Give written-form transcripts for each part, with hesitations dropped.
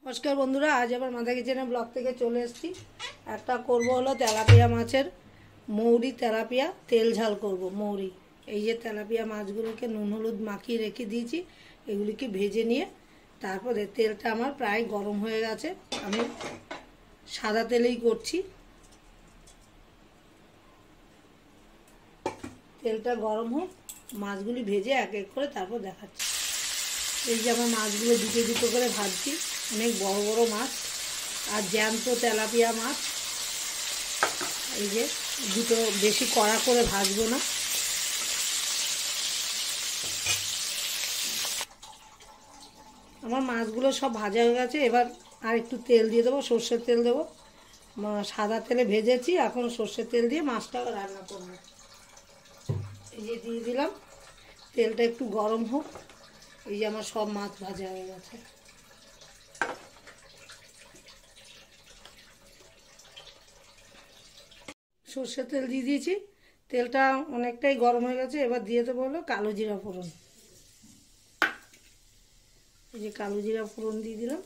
নমস্কার বন্ধুরা, আজ আবার মাথা কিচেনের ব্লগ থেকে চলে এসেছি। একটা করব হলো তেলাপিয়া মাছের মৌরি তেলাপিয়া তেল ঝাল করব। মৌরি এই যে তেলাপিয়া মাছগুলোকে নুন হলুদ মাখিয়ে রেখে দিয়েছি, এগুলিকে ভেজে নিয়ে তারপরে তেলটা আমার প্রায় গরম হয়ে গেছে। আমি সাদা তেলেই করছি। তেলটা গরম হোক, মাছগুলি ভেজে এক এক করে তারপর দেখাচ্ছি। এই যে আমার মাছগুলো দুটো দুটো করে ভাজছি, অনেক বড় বড় মাছ আর জ্যান্ত তেলাপিয়া মাছ। এই যে দুটো বেশি কড়া করে ভাজবো না। আমার মাছগুলো সব ভাজা হয়ে গেছে। এবার আর একটু তেল দিয়ে দেবো, সর্ষের তেল দেবো। সাদা তেলে ভেজেছি, এখন সর্ষের তেল দিয়ে মাছটা রান্না করবো। এই যে দিয়ে দিলাম, তেলটা একটু গরম হোক। এই যে আমার সব মাছ ভাজা হয়ে গেছে। সর্ষের তেল দিয়ে দিয়েছি, তেলটা অনেকটাই গরম হয়ে গেছে। এবার দিয়ে দেবো হলো কালো জিরা ফোড়ন। এই যে কালো জিরা ফোড়ন দিয়ে দিলাম।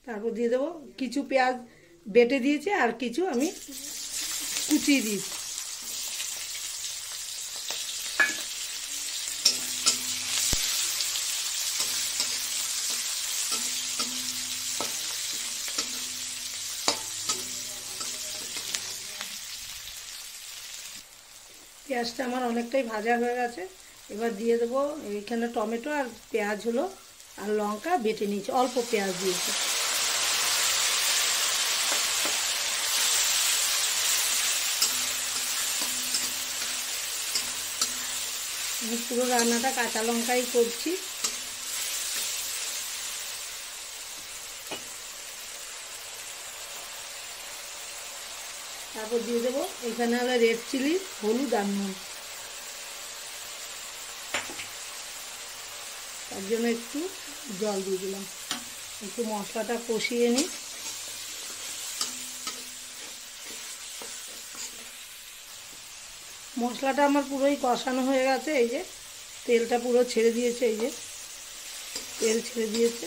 তারপর দিয়ে দেবো কিছু পেঁয়াজ বেটে দিয়েছি আর কিছু আমি কুচিয়ে দিয়েছি। পেঁয়াজটা আমার অনেকটাই ভাজা হয়ে গেছে। এবার দিয়ে দেবো এইখানে টমেটো আর পেঁয়াজ হলো আর লঙ্কা বেটে নিয়েছি, অল্প পেঁয়াজ দিয়েছি। আমি পুরো রান্নাটা কাঁচা লঙ্কাই করছি। তারপর দিয়ে দেবো এখানে হলো রেড চিলি, হলুদ আর নুন। তার জন্য একটু জল দিয়ে দিলাম। একটু মশলাটা কষিয়ে নিই। মশলাটা আমার পুরোই কষানো হয়ে গেছে। এই যে তেলটা পুরো ছেড়ে দিয়েছে, এই যে তেল ছেড়ে দিয়েছে।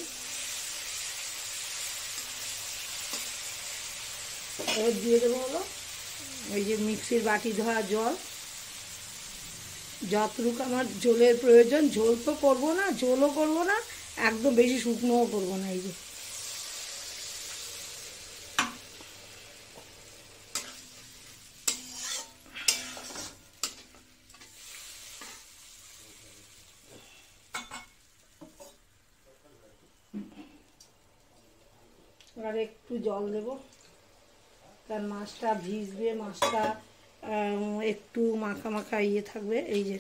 এবার দিয়ে দেবো হলো ওই যে মিক্সির বাটি ধোয়া জল। যতটুকু আমার ঝোলের প্রয়োজন, ঝোল তো করবো না, ঝোলও করবো না, একদম বেশি শুকনোও করবো না। এই যে আর একটু জল দেবো, কারণ মাছটা ভিজবে, মাছটা একটু মাখা মাখা ইয়ে থাকবে, এই যে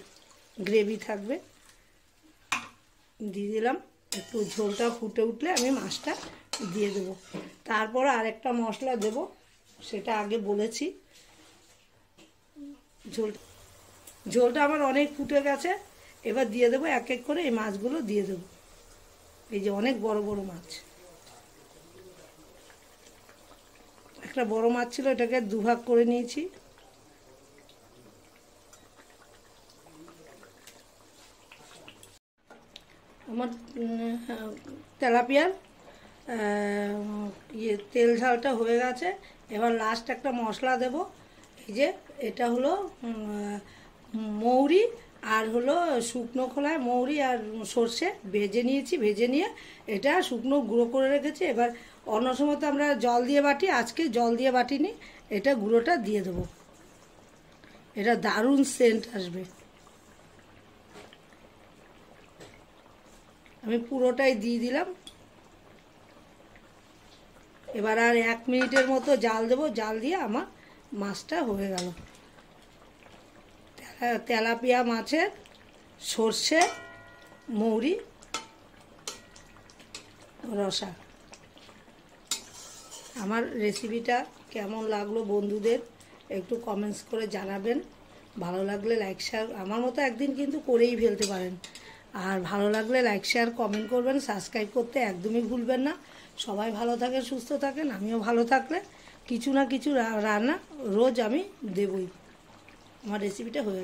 গ্রেভি থাকবে। দিয়ে দিলাম। একটু ঝোলটা ফুটে উঠলে আমি মাছটা দিয়ে দেবো। তারপরে আরেকটা মশলা দেব, সেটা আগে বলেছি। ঝোলটা আমার অনেক ফুটে গেছে। এবার দিয়ে দেবো এক এক করে এই মাছগুলো দিয়ে দেবো। এই যে অনেক বড় বড় মাছ, একটা বড় মাছ ছিল, এটাকে দুভাগ করে নিয়েছি। আমার তেলাপিয়ার তেল ঝালটা হয়ে গেছে। এবার লাস্ট একটা মশলা দেব। এই যে এটা হলো মৌরি আর হলো শুকনো খোলায় মৌরি আর সর্ষে ভেজে নিয়েছি। ভেজে নিয়ে এটা শুকনো গুঁড়ো করে রেখেছি। এবার অন্য সময় তো আমরা জল দিয়ে বাটি, আজকে জল দিয়ে বাটিনি, এটা গুঁড়োটা দিয়ে দেবো। এটা দারুণ সেন্ট আসবে। আমি পুরোটাই দিয়ে দিলাম। এবার আর 1 মিনিটের মতো জাল দেবো। জাল দিয়ে আমার মাছটা হয়ে গেল। তেলাপিয়া মাছের সর্ষে মৌরি রসা। আমার রেসিপিটা কেমন লাগলো বন্ধুদের একটু কমেন্টস করে জানাবেন। ভালো লাগলে লাইক শেয়ার, আমার মতো একদিন কিন্তু করেই ফেলতে পারেন। আর ভালো লাগলে লাইক শেয়ার কমেন্ট করবেন, সাবস্ক্রাইব করতে একদমই ভুলবেন না। সবাই ভালো থাকেন, সুস্থ থাকেন, আমিও ভালো থাকলে কিছু না কিছু রান্না রোজ আমি দেবই। আমার রেসিপিটা হয়ে